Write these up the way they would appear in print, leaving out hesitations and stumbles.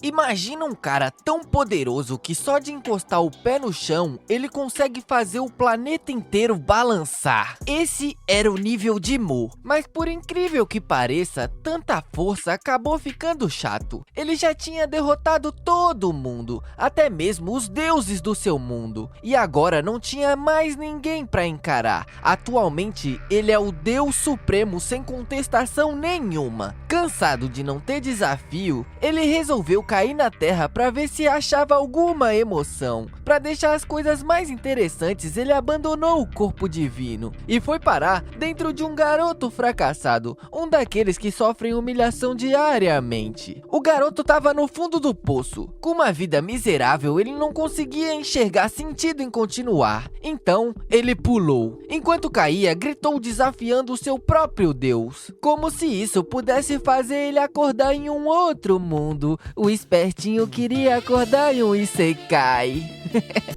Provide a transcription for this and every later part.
Imagina um cara tão poderoso que só de encostar o pé no chão, ele consegue fazer o planeta inteiro balançar. Esse era o nível de Mu, mas por incrível que pareça, tanta força acabou ficando chato. Ele já tinha derrotado todo mundo, até mesmo os deuses do seu mundo, e agora não tinha mais ninguém para encarar. Atualmente, ele é o Deus Supremo sem contestação nenhuma. Cansado de não ter desafio, ele resolveu cair na Terra para ver se achava alguma emoção. Para deixar as coisas mais interessantes, ele abandonou o corpo divino e foi parar dentro de um garoto fracassado, um daqueles que sofrem humilhação diariamente. O garoto estava no fundo do poço. Com uma vida miserável, ele não conseguia enxergar sentido em continuar. Então, ele pulou. Enquanto caía, gritou desafiando o seu próprio Deus, como se isso pudesse fazer ele acordar em um outro mundo. O espertinho queria acordar em um Isekai.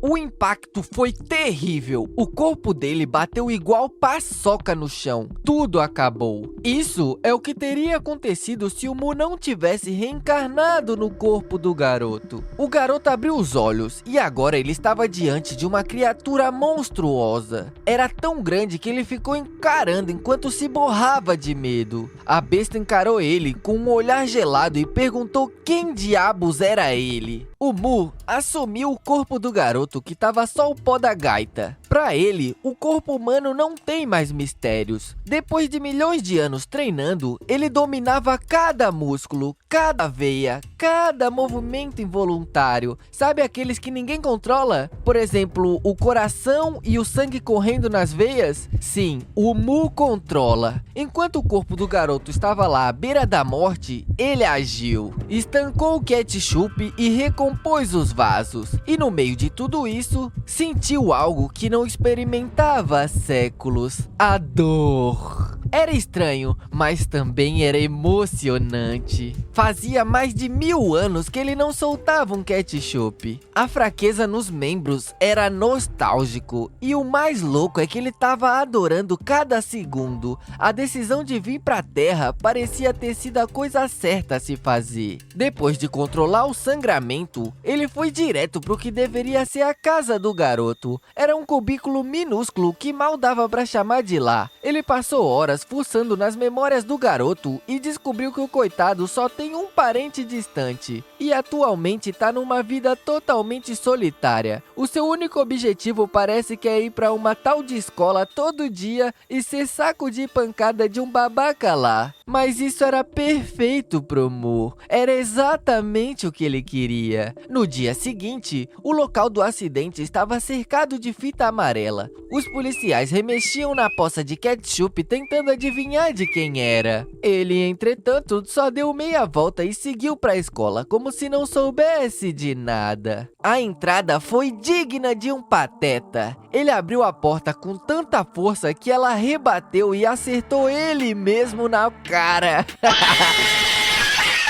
O impacto foi terrível. O corpo dele bateu igual paçoca no chão. Tudo acabou. Isso é o que teria acontecido se o Mu não tivesse reencarnado no corpo do garoto. O garoto abriu os olhos e agora ele estava diante de uma criatura monstruosa. Era tão grande que ele ficou encarando enquanto se borrava de medo. A besta encarou ele com um olhar gelado e perguntou quem diabos era ele. O Mu assumiu o corpo do garoto que tava só o pó da gaita. Para ele, o corpo humano não tem mais mistérios. Depois de milhões de anos treinando, ele dominava cada músculo, cada veia, cada movimento involuntário. Sabe aqueles que ninguém controla? Por exemplo, o coração e o sangue correndo nas veias? Sim, o Mu controla. Enquanto o corpo do garoto estava lá à beira da morte, ele agiu. Estancou o ketchup e recompôs os vasos. E no meio de tudo isso, sentiu algo que não experimentava há séculos: a dor. Era estranho, mas também era emocionante. Fazia mais de 1000 anos que ele não soltava um ketchup. A fraqueza nos membros era nostálgico. E o mais louco é que ele estava adorando cada segundo. A decisão de vir pra Terra parecia ter sido a coisa certa a se fazer. Depois de controlar o sangramento, ele foi direto pro que deveria ser a casa do garoto. Era um cubículo minúsculo que mal dava pra chamar de lá. Ele passou horas fuçando nas memórias do garoto e descobriu que o coitado só tem um parente distante e atualmente tá numa vida totalmente solitária. O seu único objetivo parece que é ir pra uma tal de escola todo dia e ser saco de pancada de um babaca lá. Mas isso era perfeito pro Mu. Era exatamente o que ele queria. No dia seguinte, o local do acidente estava cercado de fita amarela. Os policiais remexiam na poça de ketchup tentando adivinhar de quem era. Ele, entretanto, só deu meia volta e seguiu pra escola como se não soubesse de nada. A entrada foi digna de um pateta. Ele abriu a porta com tanta força que ela rebateu e acertou ele mesmo na cara.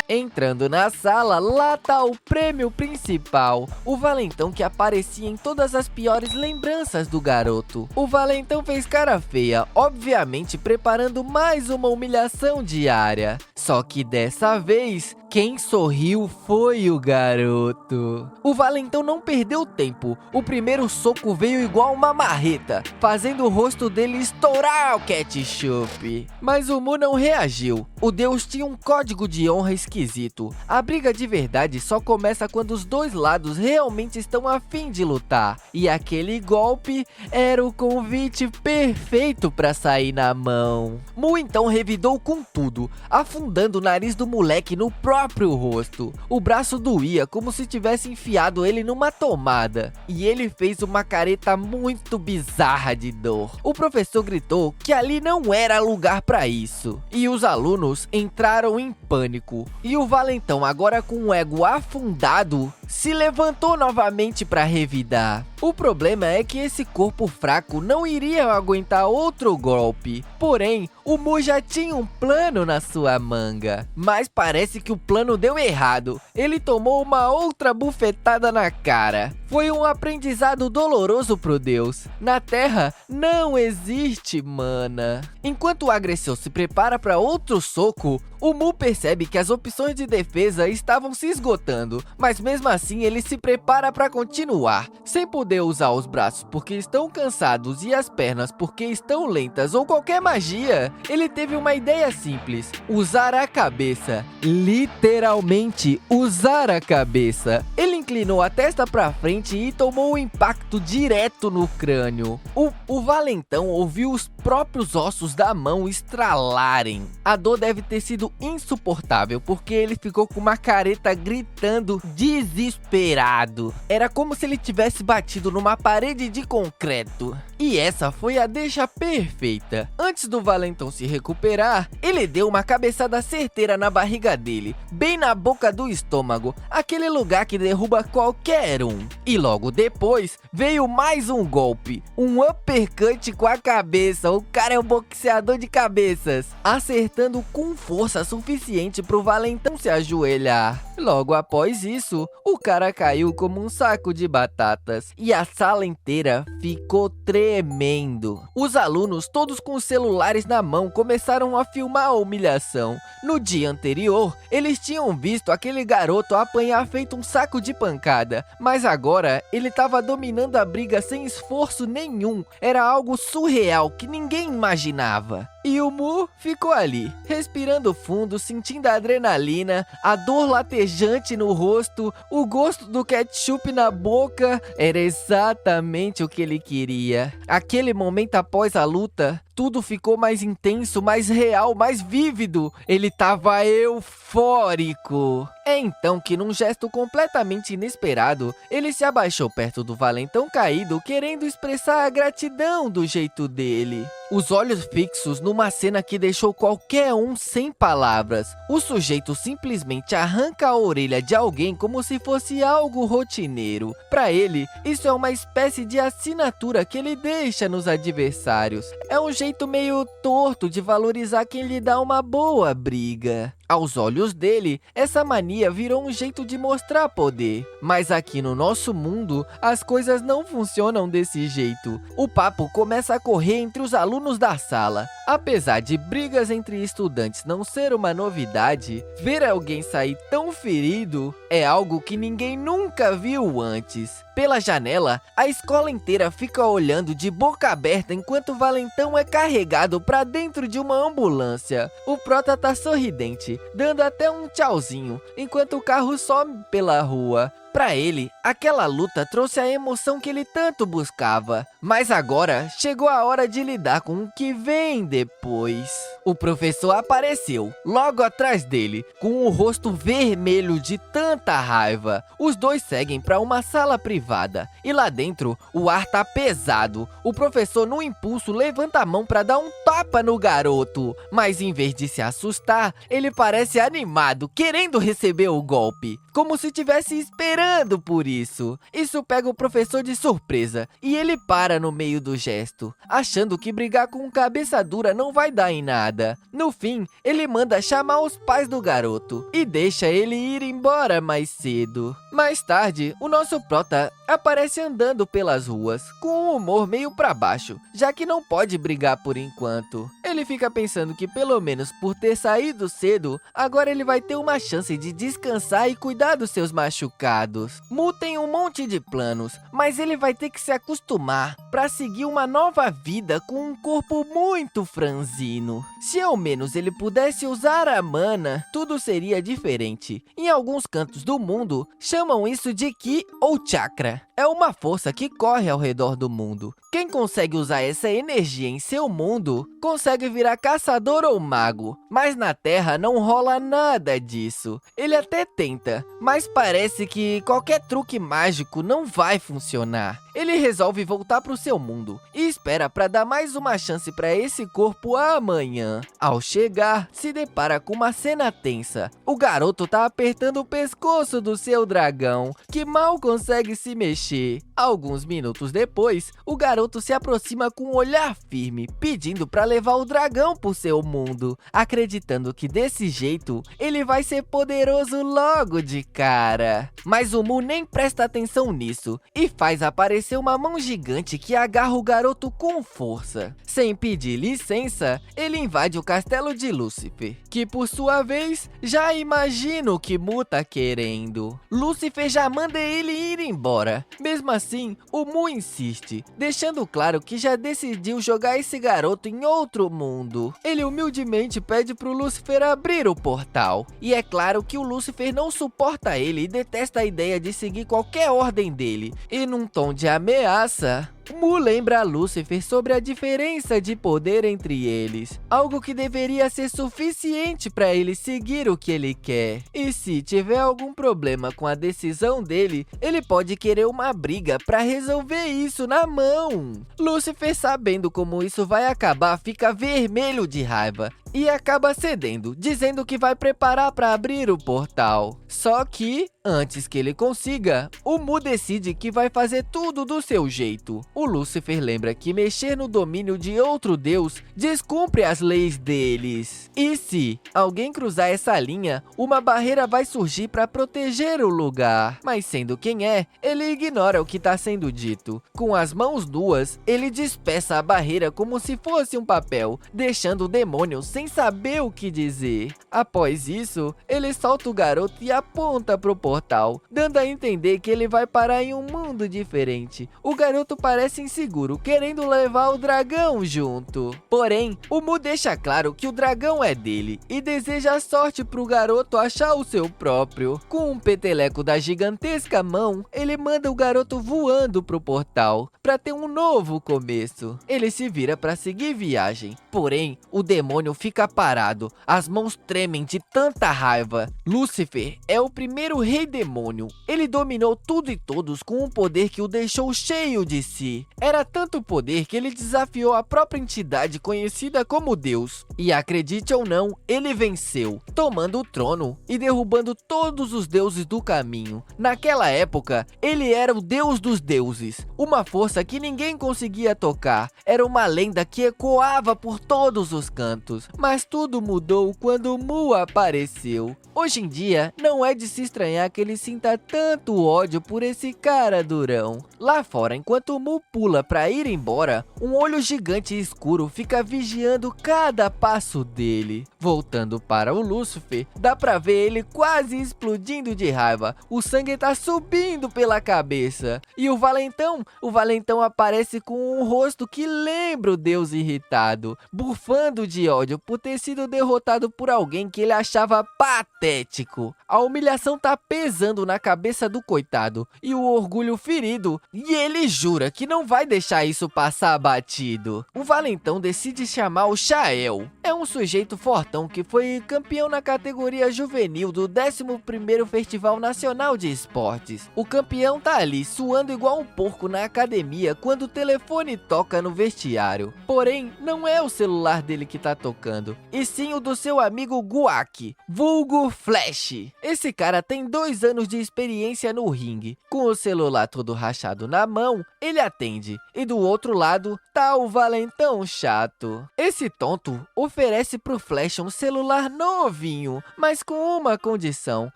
Entrando na sala, lá tá o prêmio principal, o valentão que aparecia em todas as piores lembranças do garoto. O valentão fez cara feia, obviamente preparando mais uma humilhação diária. Só que dessa vez, quem sorriu foi o garoto. O valentão não perdeu tempo. O primeiro soco veio igual uma marreta, fazendo o rosto dele estourar o ketchup. Mas o Mu não reagiu. O deus tinha um código de honra esquisito. A briga de verdade só começa quando os dois lados realmente estão a fim de lutar. E aquele golpe era o convite perfeito para sair na mão. Mu então revidou com tudo, afundando o nariz do moleque no próprio rosto. O braço doía como se tivesse enfiado ele numa tomada. E ele fez uma careta muito bizarra de dor. O professor gritou que ali não era lugar para isso. E os alunos entraram em pânico. E o valentão, agora com o ego afundado, se levantou novamente para revidar. O problema é que esse corpo fraco não iria aguentar outro golpe. Porém, o Mu já tinha um plano na sua manga. Mas parece que o plano deu errado. Ele tomou uma outra bufetada na cara. Foi um aprendizado doloroso pro deus. Na Terra não existe mana. Enquanto o agressor se prepara para outro soco, o Mu percebe que as opções de defesa estavam se esgotando, mas mesmo assim ele se prepara para continuar. Sem poder usar os braços porque estão cansados e as pernas porque estão lentas ou qualquer magia, ele teve uma ideia simples: usar a cabeça. Literalmente usar a cabeça. Ele inclinou a testa para frente e tomou um impacto direto no crânio. O valentão ouviu os próprios ossos da mão estralarem. A dor deve ter sido insuportável, porque ele ficou com uma careta gritando desesperado. Era como se ele tivesse batido numa parede de concreto. E essa foi a deixa perfeita. Antes do valentão se recuperar, ele deu uma cabeçada certeira na barriga dele, bem na boca do estômago, aquele lugar que derruba qualquer um. E logo depois, veio mais um golpe, um uppercut com a cabeça. O cara é um boxeador de cabeças, acertando com força suficiente para o valentão se ajoelhar. Logo após isso, o cara caiu como um saco de batatas e a sala inteira ficou tremendo. Os alunos, todos com os celulares na mão, começaram a filmar a humilhação. No dia anterior, eles tinham visto aquele garoto apanhar feito um saco de pancada, mas agora ele estava dominando a briga sem esforço nenhum. Era algo surreal que ninguém imaginava. E o Mu ficou ali, respirando fundo, sentindo a adrenalina, a dor latejante no rosto, o gosto do ketchup na boca. Era exatamente o que ele queria. Aquele momento após a luta, tudo ficou mais intenso, mais real, mais vívido. Ele tava eufórico. É então que, num gesto completamente inesperado, ele se abaixou perto do valentão caído, querendo expressar a gratidão do jeito dele. Os olhos fixos numa cena que deixou qualquer um sem palavras. O sujeito simplesmente arranca a orelha de alguém como se fosse algo rotineiro. Para ele, isso é uma espécie de assinatura que ele deixa nos adversários. É um jeito meio torto de valorizar quem lhe dá uma boa briga. Aos olhos dele, essa mania virou um jeito de mostrar poder. Mas aqui no nosso mundo, as coisas não funcionam desse jeito. O papo começa a correr entre os alunos da sala. Apesar de brigas entre estudantes não ser uma novidade, ver alguém sair tão ferido é algo que ninguém nunca viu antes. Pela janela, a escola inteira fica olhando de boca aberta enquanto o valentão é carregado para dentro de uma ambulância. O prota tá sorridente, dando até um tchauzinho, enquanto o carro some pela rua. Para ele, aquela luta trouxe a emoção que ele tanto buscava. Mas agora, chegou a hora de lidar com o que vem depois. O professor apareceu, logo atrás dele, com o rosto vermelho de tanta raiva. Os dois seguem para uma sala privada, e lá dentro, o ar tá pesado. O professor, no impulso, levanta a mão para dar um tapa no garoto. Mas em vez de se assustar, ele parece animado, querendo receber o golpe, como se tivesse esperando por isso. Isso pega o professor de surpresa, e ele para no meio do gesto, achando que brigar com um cabeça dura não vai dar em nada. No fim, ele manda chamar os pais do garoto, e deixa ele ir embora mais cedo. Mais tarde, o nosso prota aparece andando pelas ruas, com um humor meio pra baixo, já que não pode brigar por enquanto. Ele fica pensando que pelo menos por ter saído cedo, agora ele vai ter uma chance de descansar e cuidar dos seus machucados. Mu tem um monte de planos, mas ele vai ter que se acostumar para seguir uma nova vida com um corpo muito franzino. Se ao menos ele pudesse usar a mana, tudo seria diferente. Em alguns cantos do mundo, chamam isso de Ki ou Chakra. É uma força que corre ao redor do mundo. Quem consegue usar essa energia em seu mundo, consegue virar caçador ou mago. Mas na Terra não rola nada disso. Ele até tenta, mas parece que qualquer truque mágico não vai funcionar. Ele resolve voltar para o seu mundo e espera para dar mais uma chance para esse corpo amanhã. Ao chegar, se depara com uma cena tensa. O garoto tá apertando o pescoço do seu dragão, que mal consegue se mexer mexer. Alguns minutos depois, o garoto se aproxima com um olhar firme, pedindo para levar o dragão pro seu mundo, acreditando que desse jeito ele vai ser poderoso logo de cara. Mas o Mu nem presta atenção nisso e faz aparecer uma mão gigante que agarra o garoto com força. Sem pedir licença, ele invade o castelo de Lúcifer, que por sua vez já imagina o que Mu tá querendo. Lúcifer já manda ele ir embora. Mesmo assim, o Mu insiste, deixando claro que já decidiu jogar esse garoto em outro mundo. Ele humildemente pede pro Lúcifer abrir o portal. E é claro que o Lúcifer não suporta ele e detesta a ideia de seguir qualquer ordem dele. E num tom de ameaça, Mu lembra a Lúcifer sobre a diferença de poder entre eles, algo que deveria ser suficiente para ele seguir o que ele quer. E se tiver algum problema com a decisão dele, ele pode querer uma briga para resolver isso na mão. Lúcifer, sabendo como isso vai acabar, fica vermelho de raiva e acaba cedendo, dizendo que vai preparar para abrir o portal. Só que, antes que ele consiga, o Mu decide que vai fazer tudo do seu jeito. O Lúcifer lembra que mexer no domínio de outro deus descumpre as leis deles. E se alguém cruzar essa linha, uma barreira vai surgir para proteger o lugar. Mas sendo quem é, ele ignora o que está sendo dito. Com as mãos nuas, ele despeça a barreira como se fosse um papel, deixando o demônio sem saber o que dizer. Após isso, ele solta o garoto e aponta pro portal, dando a entender que ele vai parar em um mundo diferente. O garoto parece inseguro, querendo levar o dragão junto. Porém, o Mu deixa claro que o dragão é dele e deseja sorte pro garoto achar o seu próprio. Com um peteleco da gigantesca mão, ele manda o garoto voando pro portal para ter um novo começo. Ele se vira para seguir viagem. Porém, o demônio fica parado, as mãos tremem de tanta raiva. Lúcifer é o primeiro rei demônio. Ele dominou tudo e todos com um poder que o deixou cheio de si. Era tanto poder que ele desafiou a própria entidade conhecida como Deus. E acredite ou não, ele venceu, tomando o trono e derrubando todos os deuses do caminho. Naquela época, ele era o deus dos deuses, uma força que ninguém conseguia tocar. Era uma lenda que ecoava por todos os cantos. Mas tudo mudou quando Mu apareceu. Hoje em dia, não é de se estranhar que ele sinta tanto ódio por esse cara durão. Lá fora, enquanto Mu pula para ir embora, um olho gigante escuro fica vigiando cada passo dele. Voltando para o Lúcifer, dá pra ver ele quase explodindo de raiva. O sangue tá subindo pela cabeça. E o Valentão aparece com um rosto que lembra o deus irritado, bufando de ódio por ter sido derrotado por alguém que ele achava patético. A humilhação tá pesando na cabeça do coitado e o orgulho ferido, e ele jura que não vai deixar isso passar batido. O Valentão decide chamar o Chael. É um sujeito fortão que foi campeão na categoria juvenil do 11º Festival Nacional de Esportes. O campeão tá ali suando igual um porco na academia quando o telefone toca no vestiário. Porém, não é o celular dele que tá tocando, e sim o do seu amigo Guak, vulgo Flash. Esse cara tem 2 anos de experiência no ringue. Com o celular todo rachado na mão, ele atende. E do outro lado, tá o Valentão chato. Esse tonto oferece pro Flash um celular novinho, mas com uma condição: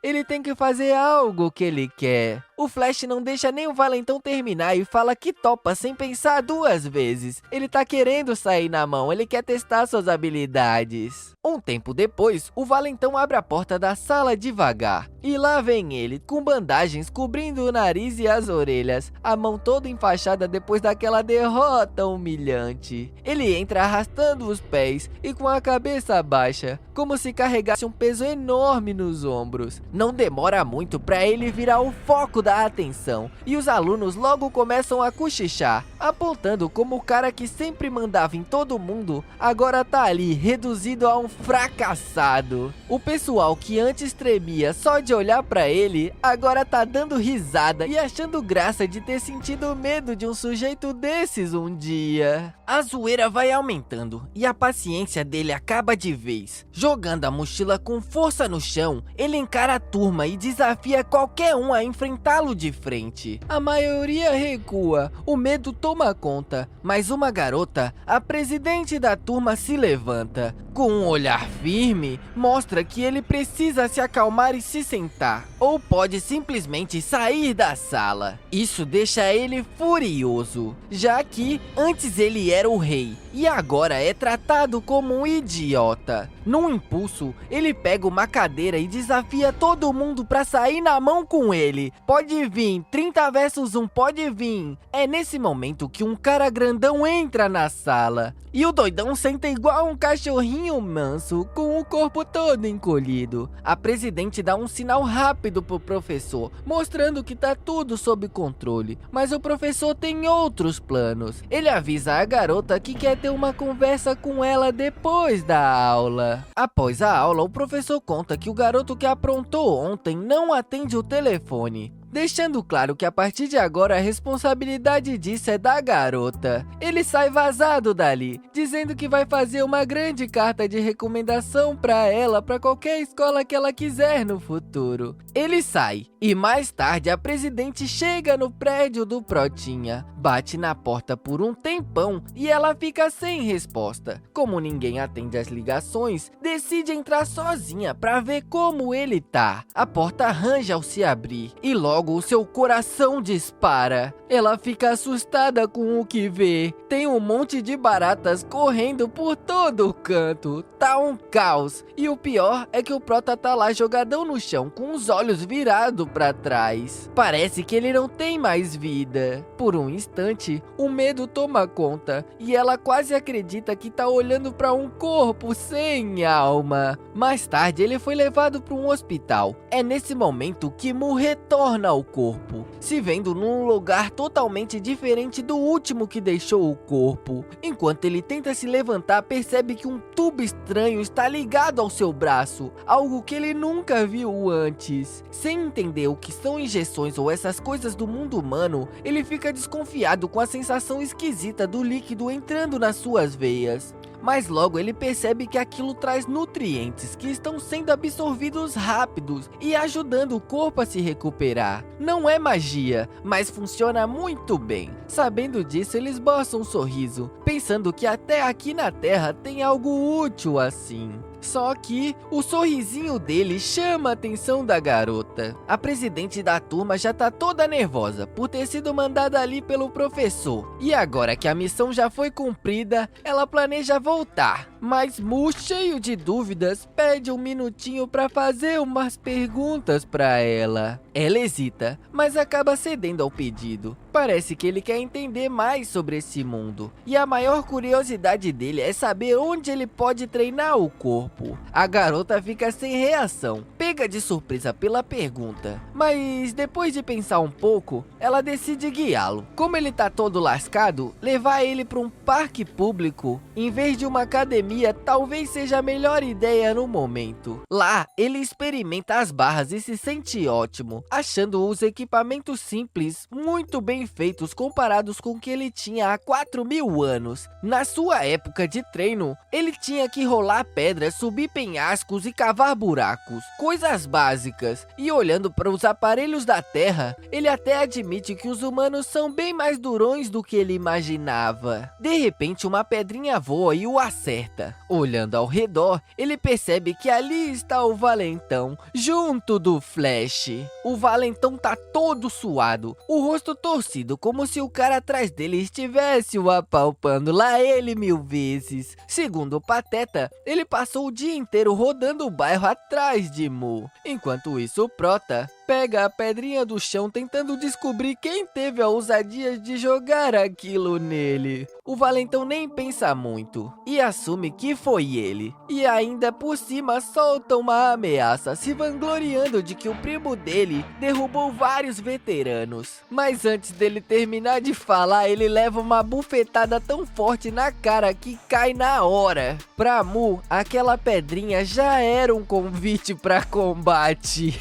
ele tem que fazer algo que ele quer. O Flash não deixa nem o Valentão terminar e fala que topa sem pensar 2 vezes. Ele tá querendo sair na mão, ele quer testar suas habilidades. Um tempo depois, o Valentão abre a porta da sala devagar. E lá vem ele, com bandagens cobrindo o nariz e as orelhas, a mão toda enfaixada depois daquela derrota humilhante. Ele entra arrastando os pés e com a cabeça baixa, como se carregasse um peso enorme nos ombros. Não demora muito para ele virar o foco da atenção, e os alunos logo começam a cochichar, apontando como o cara que sempre mandava em todo mundo agora tá ali reduzido a um fracassado. O pessoal que antes tremia só de olhar pra ele, agora tá dando risada e achando graça de ter sentido medo de um sujeito desses um dia. A zoeira vai aumentando e a paciência dele acaba de vez. Jogando a mochila com força no chão, ele encara a turma e desafia qualquer um a enfrentar atacá-lo de frente. A maioria recua, o medo toma conta, mas uma garota, a presidente da turma, se levanta. Com um olhar firme, mostra que ele precisa se acalmar e se sentar, ou pode simplesmente sair da sala. Isso deixa ele furioso, já que antes ele era o rei e agora é tratado como um idiota. Num impulso, ele pega uma cadeira e desafia todo mundo pra sair na mão com ele. Pode vir, 30 versus 1, pode vir. É nesse momento que um cara grandão entra na sala e o doidão senta igual um cachorrinho manso, com o corpo todo encolhido. A presidente dá um sinal rápido pro professor, mostrando que tá tudo sob controle, mas o professor tem outros planos. Ele avisa a garota que quer ter uma conversa com ela depois da aula. Após a aula, o professor conta que o garoto que aprontou ontem não atende o telefone, deixando claro que a partir de agora a responsabilidade disso é da garota. Ele sai vazado dali, dizendo que vai fazer uma grande carta de recomendação pra ela pra qualquer escola que ela quiser no futuro. Ele sai, e mais tarde a presidente chega no prédio do Protinha, bate na porta por um tempão e ela fica sem resposta. Como ninguém atende as ligações, decide entrar sozinha pra ver como ele tá. A porta arranja ao se abrir, e logo o seu coração dispara. Ela fica assustada com o que vê. Tem um monte de baratas correndo por todo o canto. Tá um caos. E o pior é que o Prota tá lá jogadão no chão, com os olhos virados pra trás. Parece que ele não tem mais vida. Por um instante, o medo toma conta e ela quase acredita que tá olhando pra um corpo sem alma. Mais tarde, ele foi levado para um hospital. É nesse momento que Mu retorna ao corpo, se vendo num lugar totalmente diferente do último que deixou o corpo. Enquanto ele tenta se levantar, percebe que um tubo estranho está ligado ao seu braço, algo que ele nunca viu antes. Sem entender o que são injeções ou essas coisas do mundo humano, ele fica desconfiado com a sensação esquisita do líquido entrando nas suas veias. Mas logo ele percebe que aquilo traz nutrientes que estão sendo absorvidos rápidos e ajudando o corpo a se recuperar. Não é magia, mas funciona muito bem. Sabendo disso, ele esboça um sorriso, pensando que até aqui na Terra tem algo útil assim. Só que o sorrisinho dele chama a atenção da garota. A presidente da turma já tá toda nervosa por ter sido mandada ali pelo professor. E agora que a missão já foi cumprida, ela planeja voltar. Mas Mu, cheio de dúvidas, pede um minutinho pra fazer umas perguntas pra ela. Ela hesita, mas acaba cedendo ao pedido. Parece que ele quer entender mais sobre esse mundo. E a maior curiosidade dele é saber onde ele pode treinar o corpo. A garota fica sem reação, pega de surpresa pela pergunta. Mas depois de pensar um pouco, ela decide guiá-lo. Como ele tá todo lascado, levar ele para um parque público em vez de uma academia talvez seja a melhor ideia no momento. Lá, ele experimenta as barras e se sente ótimo, achando os equipamentos simples muito bem feitos comparados com o que ele tinha há 4.000 anos. Na sua época de treino, ele tinha que rolar pedras, subir penhascos e cavar buracos, coisas básicas. E olhando para os aparelhos da Terra, ele até admite que os humanos são bem mais durões do que ele imaginava. De repente, uma pedrinha voa e o acerta. Olhando ao redor, ele percebe que ali está o Valentão, junto do Flash. O Valentão tá todo suado, o rosto torcido, como se o cara atrás dele estivesse o apalpando lá ele 1000 vezes. Segundo o Pateta, ele passou o dia inteiro rodando o bairro atrás de Mu. Enquanto isso, o Prota pega a pedrinha do chão tentando descobrir quem teve a ousadia de jogar aquilo nele. O Valentão nem pensa muito e assume que foi ele. E ainda por cima solta uma ameaça, se vangloriando de que o primo dele derrubou vários veteranos. Mas antes dele terminar de falar, ele leva uma bufetada tão forte na cara que cai na hora. Pra Mu, aquela pedrinha já era um convite pra combate.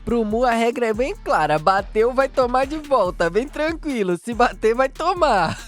Pro Mu a regra é bem clara, bateu vai tomar de volta, bem tranquilo, se bater vai tomar.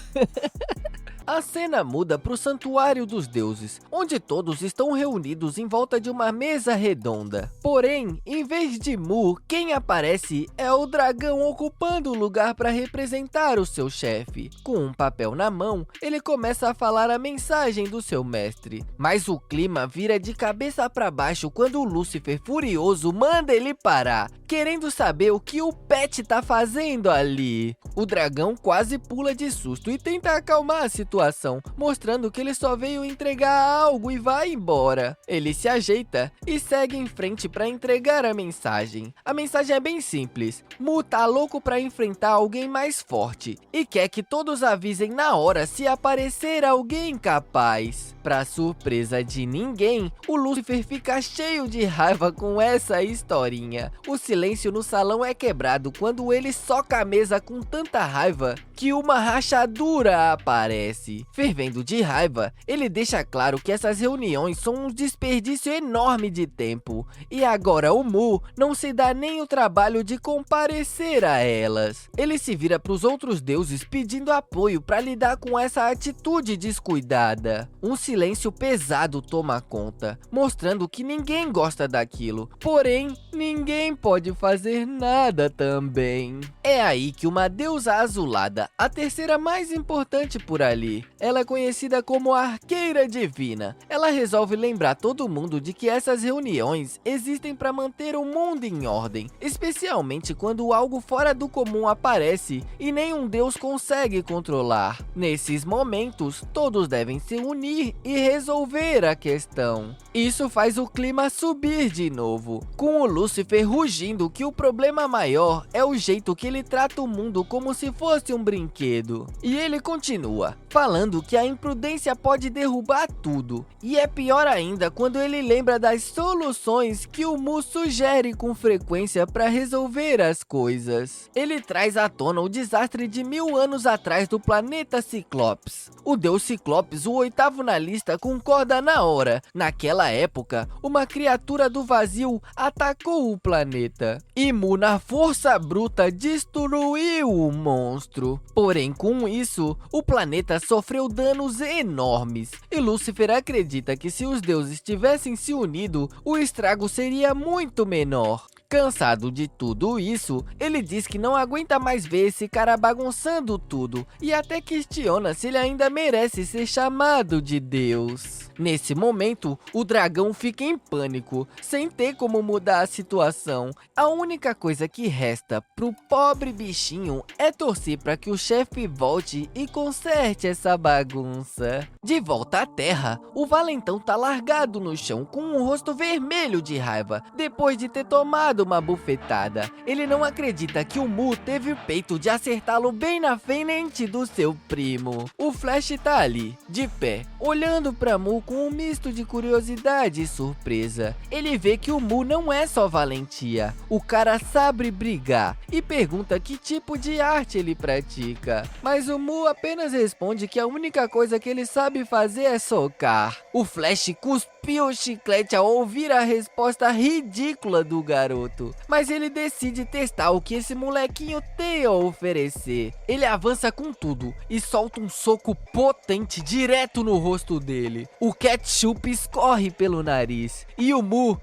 A cena muda para o Santuário dos Deuses, onde todos estão reunidos em volta de uma mesa redonda. Porém, em vez de Mu, quem aparece é o dragão ocupando o lugar para representar o seu chefe. Com um papel na mão, ele começa a falar a mensagem do seu mestre. Mas o clima vira de cabeça para baixo quando o Lúcifer, furioso, manda ele parar, querendo saber o que o Pet tá fazendo ali. O dragão quase pula de susto e tenta acalmar a situação, mostrando que ele só veio entregar algo e vai embora. Ele se ajeita e segue em frente para entregar a mensagem. A mensagem é bem simples. Mu tá louco para enfrentar alguém mais forte e quer que todos avisem na hora se aparecer alguém capaz. Para surpresa de ninguém, o Lúcifer fica cheio de raiva com essa historinha. O silêncio no salão é quebrado quando ele soca a mesa com tanta raiva que uma rachadura aparece. Fervendo de raiva, ele deixa claro que essas reuniões são um desperdício enorme de tempo e agora o Mu não se dá nem o trabalho de comparecer a elas. Ele se vira para os outros deuses pedindo apoio para lidar com essa atitude descuidada. Um silêncio pesado toma conta, mostrando que ninguém gosta daquilo, porém ninguém pode fazer nada também. É aí que uma deusa azulada, a terceira mais importante por ali, ela é conhecida como a Arqueira Divina. Ela resolve lembrar todo mundo de que essas reuniões existem para manter o mundo em ordem, especialmente quando algo fora do comum aparece e nenhum deus consegue controlar. Nesses momentos, todos devem se unir e resolver a questão. Isso faz o clima subir de novo, com o Lúcifer rugindo que o problema maior é o jeito que ele trata o mundo como se fosse um brinquedo. E ele continua, falando que a imprudência pode derrubar tudo. E é pior ainda quando ele lembra das soluções que o Mu sugere com frequência para resolver as coisas. Ele traz à tona o desastre de 1000 anos atrás do planeta Ciclopes. O deus Ciclopes, o oitavo na lista, concorda na hora. Naquela época, uma criatura do vazio atacou o planeta. E Mu, na força bruta, destruiu o monstro. Porém, com isso, o planeta sofreu danos enormes. E Lúcifer acredita que se os deuses tivessem se unido, o estrago seria muito menor. Cansado de tudo isso, ele diz que não aguenta mais ver esse cara bagunçando tudo e até questiona se ele ainda merece ser chamado de Deus. Nesse momento, o dragão fica em pânico, sem ter como mudar a situação. A única coisa que resta pro pobre bichinho é torcer para que o chefe volte e conserte essa bagunça. De volta à terra, o valentão tá largado no chão com um rosto vermelho de raiva, depois de ter tomado uma bufetada. Ele não acredita que o Mu teve o peito de acertá-lo bem na frente do seu primo. O Flash tá ali, de pé, olhando pra Mu com um misto de curiosidade e surpresa. Ele vê que o Mu não é só valentia, o cara sabe brigar e pergunta que tipo de arte ele pratica. Mas o Mu apenas responde que a única coisa que ele sabe fazer é socar. O Flash cuspiu o chiclete ao ouvir a resposta ridícula do garoto, mas ele decide testar o que esse molequinho tem a oferecer. Ele avança com tudo e solta um soco potente direto no rosto dele. O ketchup escorre pelo nariz e o Mu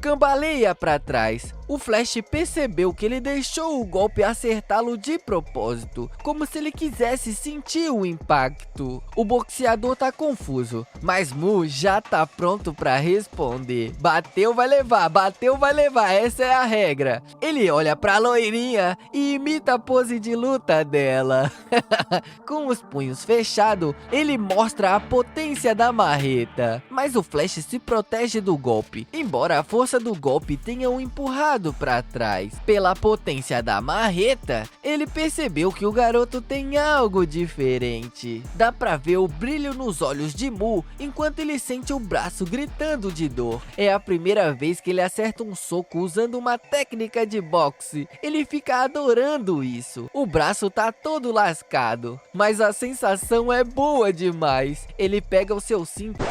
cambaleia para trás. O Flash percebeu que ele deixou o golpe acertá-lo de propósito, como se ele quisesse sentir o impacto. O boxeador tá confuso, mas Mu já tá pronto para responder. Bateu, vai levar, essa é a regra. Ele olha pra loirinha e imita a pose de luta dela. Com os punhos fechados, ele mostra a potência da marreta, mas o Flash se protege do golpe, embora a força do golpe tenha o empurrado para trás. Pela potência da marreta, ele percebeu que o garoto tem algo diferente. Dá pra ver o brilho nos olhos de Mu enquanto ele sente o braço gritando de dor. É a primeira vez que ele acerta um soco usando uma técnica de boxe. Ele fica adorando isso. O braço tá todo lascado, mas a sensação é boa demais. Ele pega o seu cinto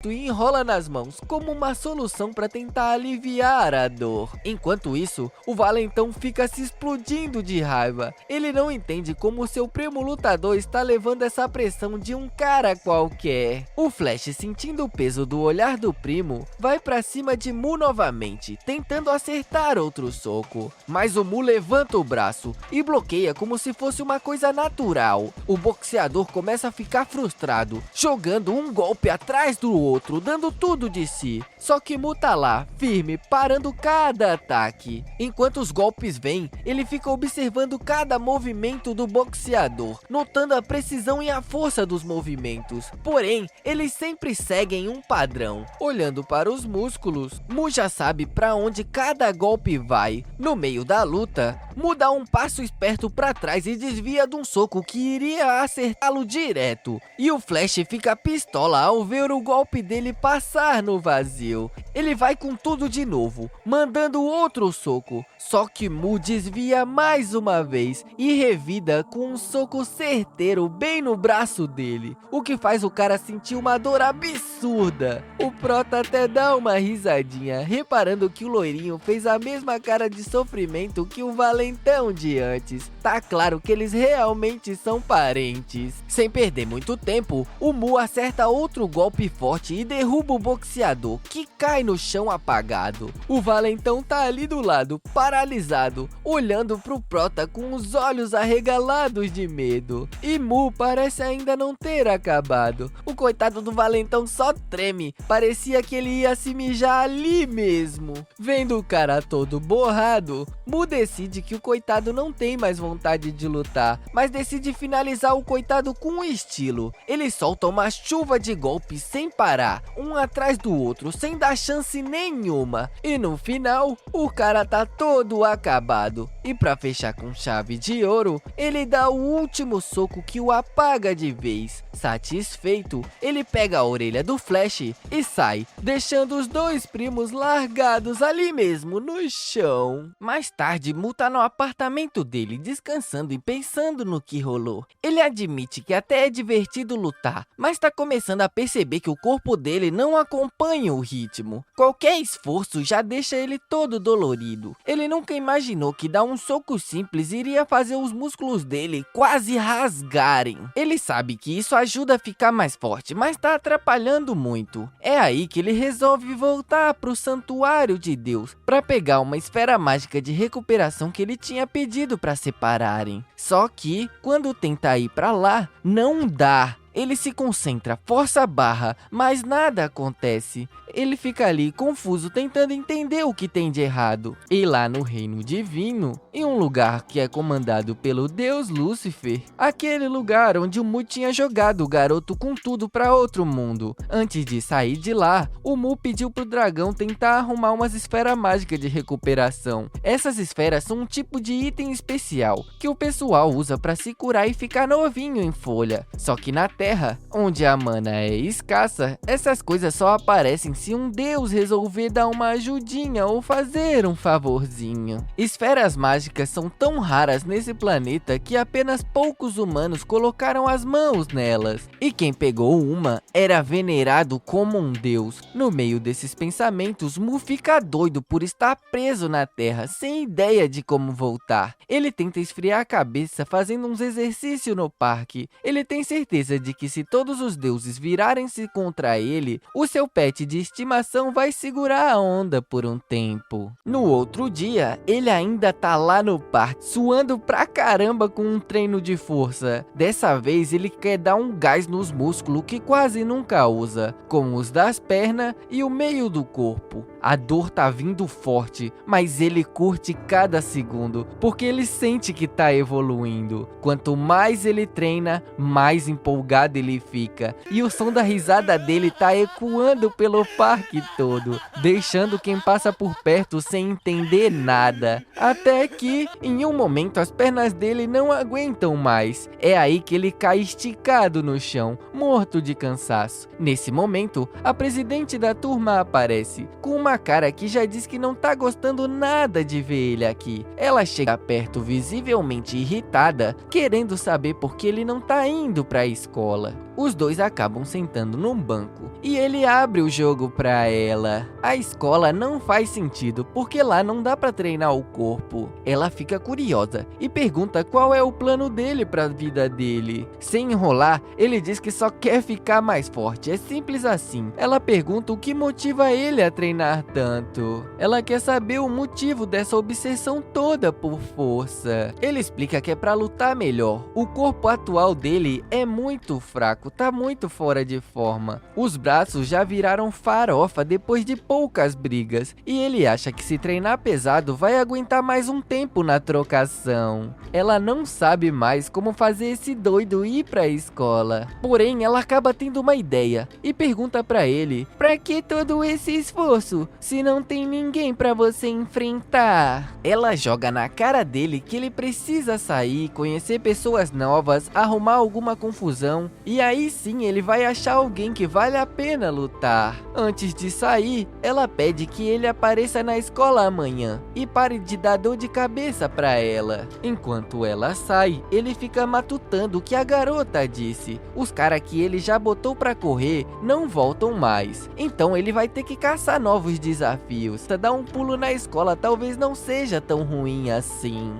rosto e enrola nas mãos como uma solução para tentar aliviar a dor. Enquanto isso, o valentão fica se explodindo de raiva. Ele não entende como seu primo lutador está levando essa pressão de um cara qualquer. O Flash, sentindo o peso do olhar do primo, vai para cima de Mu novamente, tentando acertar outro soco. Mas o Mu levanta o braço e bloqueia como se fosse uma coisa natural. O boxeador começa a ficar frustrado, jogando um golpe atrás do outro, dando tudo de si. Só que Mu tá lá, firme, parando cada ataque. Enquanto os golpes vêm, ele fica observando cada movimento do boxeador, notando a precisão e a força dos movimentos. Porém, eles sempre seguem um padrão. Olhando para os músculos, Mu já sabe para onde cada golpe vai. No meio da luta, Mu dá um passo esperto para trás e desvia de um soco que iria acertá-lo direto. E o Flash fica pistola ao ver o golpe dele passar no vazio. Ele vai com tudo de novo, mandando outro soco. Só que Mu desvia mais uma vez e revida com um soco certeiro bem no braço dele, o que faz o cara sentir uma dor absurda. O Prota até dá uma risadinha, reparando que o loirinho fez a mesma cara de sofrimento que o valentão de antes. Tá claro que eles realmente são parentes. Sem perder muito tempo, o Mu acerta outro golpe forte e derruba o boxeador, que cai no chão apagado. O valentão tá ali do lado, paralisado, olhando pro Prota com os olhos arregalados de medo. E Mu parece ainda não ter acabado. O coitado do valentão só treme, parecia que ele ia se mijar ali mesmo. Vendo o cara todo borrado, Mu decide que o coitado não tem mais vontade de lutar, mas decide finalizar o coitado com estilo. Ele solta uma chuva de golpes sem parar, um atrás do outro, sem dar chance nenhuma. E no final, o cara tá todo acabado. E pra fechar com chave de ouro, ele dá o último soco que o apaga de vez. Satisfeito, ele pega a orelha do Flash e sai, deixando os dois primos largados ali mesmo no chão. Mais tarde, Mu tá no apartamento dele, descansando e pensando no que rolou. Ele admite que até é divertido lutar, mas tá começando a perceber que o corpo dele não acompanha o ritmo. Qualquer esforço já deixa ele todo dolorido. Ele nunca imaginou que dar um soco simples iria fazer os músculos dele quase rasgarem. Ele sabe que isso ajuda a ficar mais forte, mas tá atrapalhando muito. É aí que ele resolve voltar pro santuário de Deus para pegar uma esfera mágica de recuperação que ele tinha pedido para separarem. Só que quando tenta ir para lá, não dá. Ele se concentra, força a barra, mas nada acontece. Ele fica ali confuso, tentando entender o que tem de errado. E lá no reino divino, em um lugar que é comandado pelo deus Lúcifer, aquele lugar onde o Mu tinha jogado o garoto com tudo para outro mundo. Antes de sair de lá, o Mu pediu pro dragão tentar arrumar umas esferas mágicas de recuperação. Essas esferas são um tipo de item especial que o pessoal usa para se curar e ficar novinho em folha. Só que na Terra, onde a mana é escassa, essas coisas só aparecem se um deus resolver dar uma ajudinha ou fazer um favorzinho. Esferas mágicas são tão raras nesse planeta que apenas poucos humanos colocaram as mãos nelas. E quem pegou uma era venerado como um deus. No meio desses pensamentos, Mu fica doido por estar preso na Terra, sem ideia de como voltar. Ele tenta esfriar a cabeça fazendo uns exercícios no parque. Ele tem certeza de que se todos os deuses virarem-se contra ele, o seu pet de estimação vai segurar a onda por um tempo. No outro dia, ele ainda tá lá no parque, suando pra caramba com um treino de força. Dessa vez, ele quer dar um gás nos músculos que quase nunca usa, como os das pernas e o meio do corpo. A dor tá vindo forte, mas ele curte cada segundo, porque ele sente que tá evoluindo. Quanto mais ele treina, mais empolgado ele fica, e o som da risada dele tá ecoando pelo parque todo, deixando quem passa por perto sem entender nada. Até que, em um momento, as pernas dele não aguentam mais. É aí que ele cai esticado no chão, morto de cansaço. Nesse momento, a presidente da turma aparece, com uma cara que já diz que não tá gostando nada de ver ele aqui. Ela chega perto visivelmente irritada, querendo saber por que ele não tá indo pra escola. Os dois acabam sentando num banco e ele abre o jogo pra ela. A escola não faz sentido porque lá não dá pra treinar o corpo. Ela fica curiosa e pergunta qual é o plano dele pra vida dele. Sem enrolar, ele diz que só quer ficar mais forte, é simples assim. Ela pergunta o que motiva ele a treinar tanto. Ela quer saber o motivo dessa obsessão toda por força. Ele explica que é pra lutar melhor. O corpo atual dele é muito fraco, tá muito fora de forma. Os braços já viraram farofa depois de poucas brigas e ele acha que se treinar pesado vai aguentar mais um tempo na trocação. Ela não sabe mais como fazer esse doido ir pra escola. Porém, ela acaba tendo uma ideia e pergunta pra ele: pra que todo esse esforço se não tem ninguém pra você enfrentar? Ela joga na cara dele que ele precisa sair, conhecer pessoas novas, arrumar alguma confusão e aí sim ele vai achar alguém que vale a pena lutar. Antes de sair, ela pede que ele apareça na escola amanhã e pare de dar dor de cabeça pra ela. Enquanto ela sai, ele fica matutando o que a garota disse. Os caras que ele já botou pra correr não voltam mais, então ele vai ter que caçar novos desafios. Dar um pulo na escola talvez não seja tão ruim assim.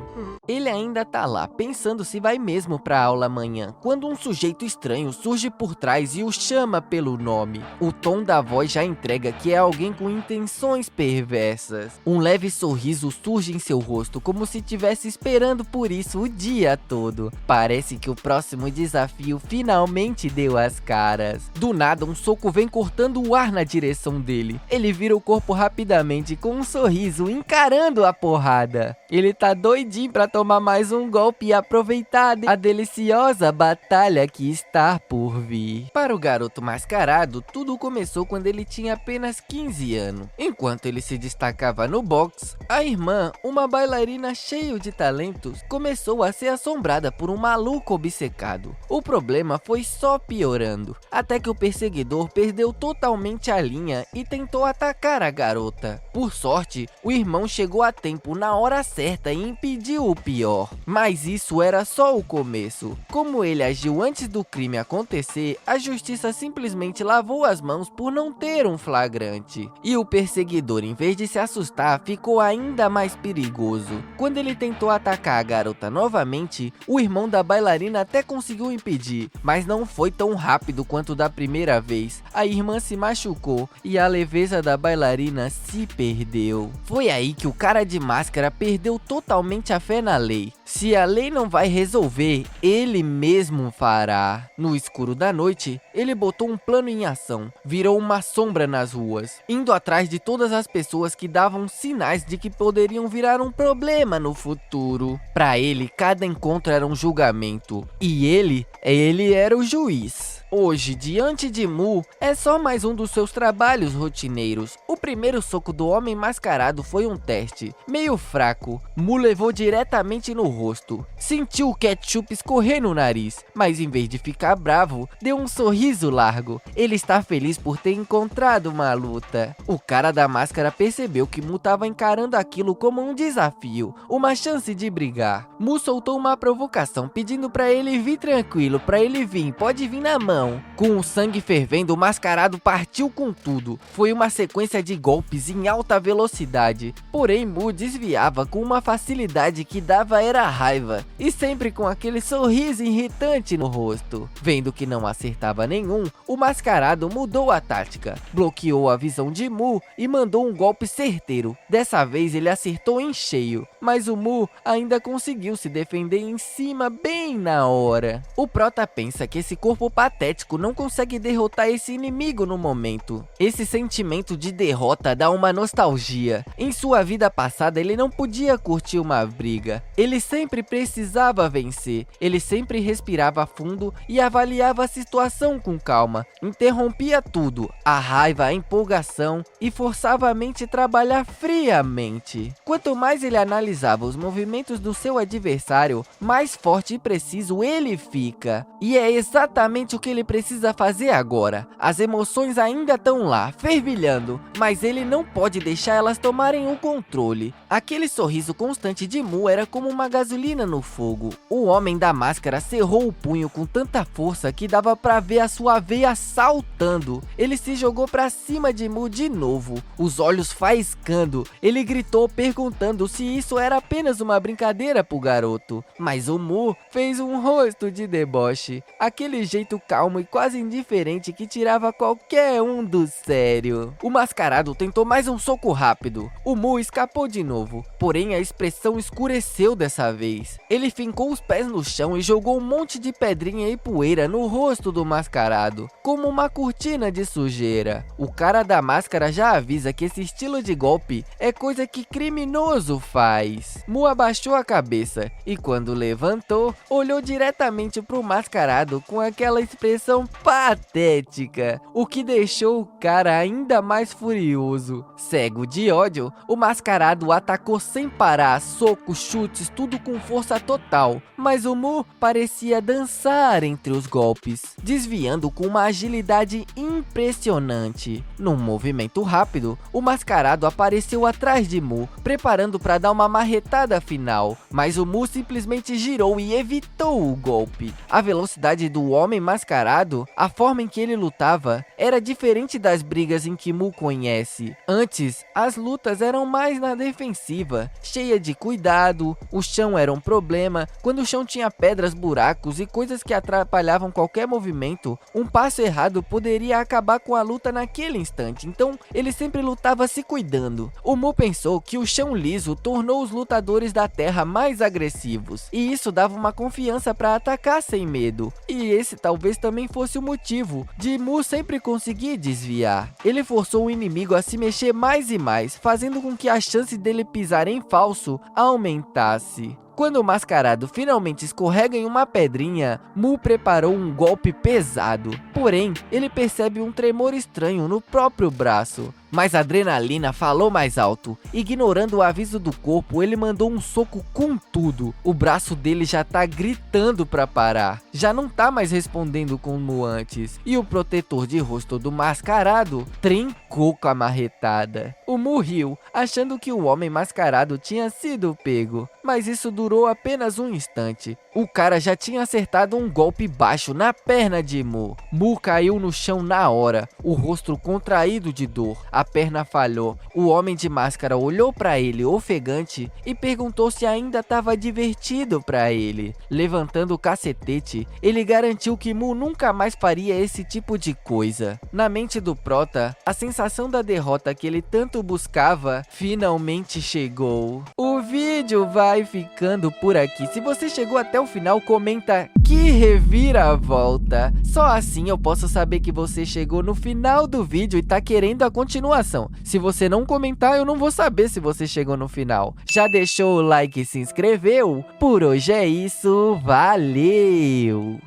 Ele ainda tá lá, pensando se vai mesmo pra aula amanhã, quando um sujeito estranho surge por trás e o chama pelo nome. O tom da voz já entrega que é alguém com intenções perversas. Um leve sorriso surge em seu rosto, como se estivesse esperando por isso o dia todo. Parece que o próximo desafio finalmente deu as caras. Do nada, um soco vem cortando o ar na direção dele. Ele vira o corpo rapidamente com um sorriso, encarando a porrada. Ele tá doidinho pra tomar mais um golpe e aproveitar a deliciosa batalha que está por vir. Para o garoto mascarado, tudo começou quando ele tinha apenas 15 anos. Enquanto ele se destacava no boxe, a irmã, uma bailarina cheia de talentos, começou a ser assombrada por um maluco obcecado. O problema foi só piorando, até que o perseguidor perdeu totalmente a linha e tentou atacar a garota. Por sorte, o irmão chegou a tempo na hora certa e impediu o pior. Mas isso era só o começo. Como ele agiu antes do crime acontecer, a justiça simplesmente lavou as mãos por não ter um flagrante. E o perseguidor, em vez de se assustar, ficou ainda mais perigoso. Quando ele tentou atacar a garota novamente, o irmão da bailarina até conseguiu impedir, mas não foi tão rápido quanto da primeira vez. A irmã se machucou e a leveza da bailarina se perdeu. Foi aí que o cara de máscara perdeu totalmente a fé na lei. Se a lei não vai resolver, ele mesmo fará. No escuro da noite, ele botou um plano em ação, virou uma sombra nas ruas, indo atrás de todas as pessoas que davam sinais de que poderiam virar um problema no futuro. Para ele, cada encontro era um julgamento, e ele era o juiz. Hoje, diante de Mu, é só mais um dos seus trabalhos rotineiros. O primeiro soco do homem mascarado foi um teste, meio fraco. Mu levou diretamente no rosto. Sentiu o ketchup escorrer no nariz, mas em vez de ficar bravo, deu um sorriso largo. Ele está feliz por ter encontrado uma luta. O cara da máscara percebeu que Mu estava encarando aquilo como um desafio, uma chance de brigar. Mu soltou uma provocação, pedindo para ele vir tranquilo, para ele vir, pode vir na mão. Com o sangue fervendo, o mascarado partiu com tudo. Foi uma sequência de golpes em alta velocidade. Porém, Mu desviava com uma facilidade que dava era raiva. E sempre com aquele sorriso irritante no rosto. Vendo que não acertava nenhum, o mascarado mudou a tática. Bloqueou a visão de Mu e mandou um golpe certeiro. Dessa vez ele acertou em cheio. Mas o Mu ainda conseguiu se defender em cima bem na hora. O prota pensa que esse corpo patético não consegue derrotar esse inimigo no momento. Esse sentimento de derrota dá uma nostalgia. Em sua vida passada ele não podia curtir uma briga. Ele sempre precisava vencer. Ele sempre respirava fundo e avaliava a situação com calma. Interrompia tudo, a raiva, a empolgação e forçava a mente a trabalhar friamente. Quanto mais ele analisava os movimentos do seu adversário, mais forte e preciso ele fica. E é exatamente o que ele ele precisa fazer agora. As emoções ainda estão lá, fervilhando, mas ele não pode deixar elas tomarem o controle. Aquele sorriso constante de Mu era como uma gasolina no fogo. O homem da máscara cerrou o punho com tanta força que dava pra ver a sua veia saltando. Ele se jogou pra cima de Mu de novo, os olhos faiscando. Ele gritou perguntando se isso era apenas uma brincadeira pro garoto. Mas o Mu fez um rosto de deboche, aquele jeito calmo e quase indiferente que tirava qualquer um do sério. O mascarado tentou mais um soco rápido. O Mu escapou de novo, porém a expressão escureceu dessa vez. Ele fincou os pés no chão e jogou um monte de pedrinha e poeira no rosto do mascarado, como uma cortina de sujeira. O cara da máscara já avisa que esse estilo de golpe é coisa que criminoso faz. Mu abaixou a cabeça e quando levantou, olhou diretamente pro mascarado com aquela expressão patética, o que deixou o cara ainda mais furioso. Cego de ódio, o mascarado atacou sem parar, socos, chutes, tudo com força total, mas o Mu parecia dançar entre os golpes, desviando com uma agilidade impressionante. Num movimento rápido, o mascarado apareceu atrás de Mu, preparando para dar uma marretada final, mas o Mu simplesmente girou e evitou o golpe. A velocidade do homem mascarado, a forma em que ele lutava, era diferente das brigas em que Mu conhece. Antes, as lutas eram mais na defensiva, cheia de cuidado, o chão era um problema. Quando o chão tinha pedras, buracos e coisas que atrapalhavam qualquer movimento, um passo errado poderia acabar com a luta naquele instante, então ele sempre lutava se cuidando. O Mu pensou que o chão liso tornou os lutadores da terra mais agressivos, e isso dava uma confiança para atacar sem medo, e esse talvez também fosse o motivo de Mu sempre conseguir desviar. Ele forçou o inimigo a se mexer mais e mais, fazendo com que a chance dele pisar em falso aumentasse. Quando o mascarado finalmente escorrega em uma pedrinha, Mu preparou um golpe pesado. Porém, ele percebe um tremor estranho no próprio braço. Mas a adrenalina falou mais alto. Ignorando o aviso do corpo, ele mandou um soco com tudo. O braço dele já tá gritando pra parar. Já não tá mais respondendo como antes. E o protetor de rosto do mascarado trincou com a marretada. O Mu riu, achando que o homem mascarado tinha sido pego. Mas isso durou apenas um instante. O cara já tinha acertado um golpe baixo na perna de Mu. Mu caiu no chão na hora, o rosto contraído de dor. A perna falhou. O homem de máscara olhou pra ele ofegante e perguntou se ainda estava divertido pra ele. Levantando o cacetete, ele garantiu que Mu nunca mais faria esse tipo de coisa. Na mente do prota, a sensação da derrota que ele tanto buscava finalmente chegou. O vídeo vai ficando por aqui. Se você chegou até o final, comenta que reviravolta. Só assim eu posso saber que você chegou no final do vídeo e tá querendo a continuação. Se você não comentar, eu não vou saber se você chegou no final. Já deixou o like e se inscreveu? Por hoje é isso, valeu!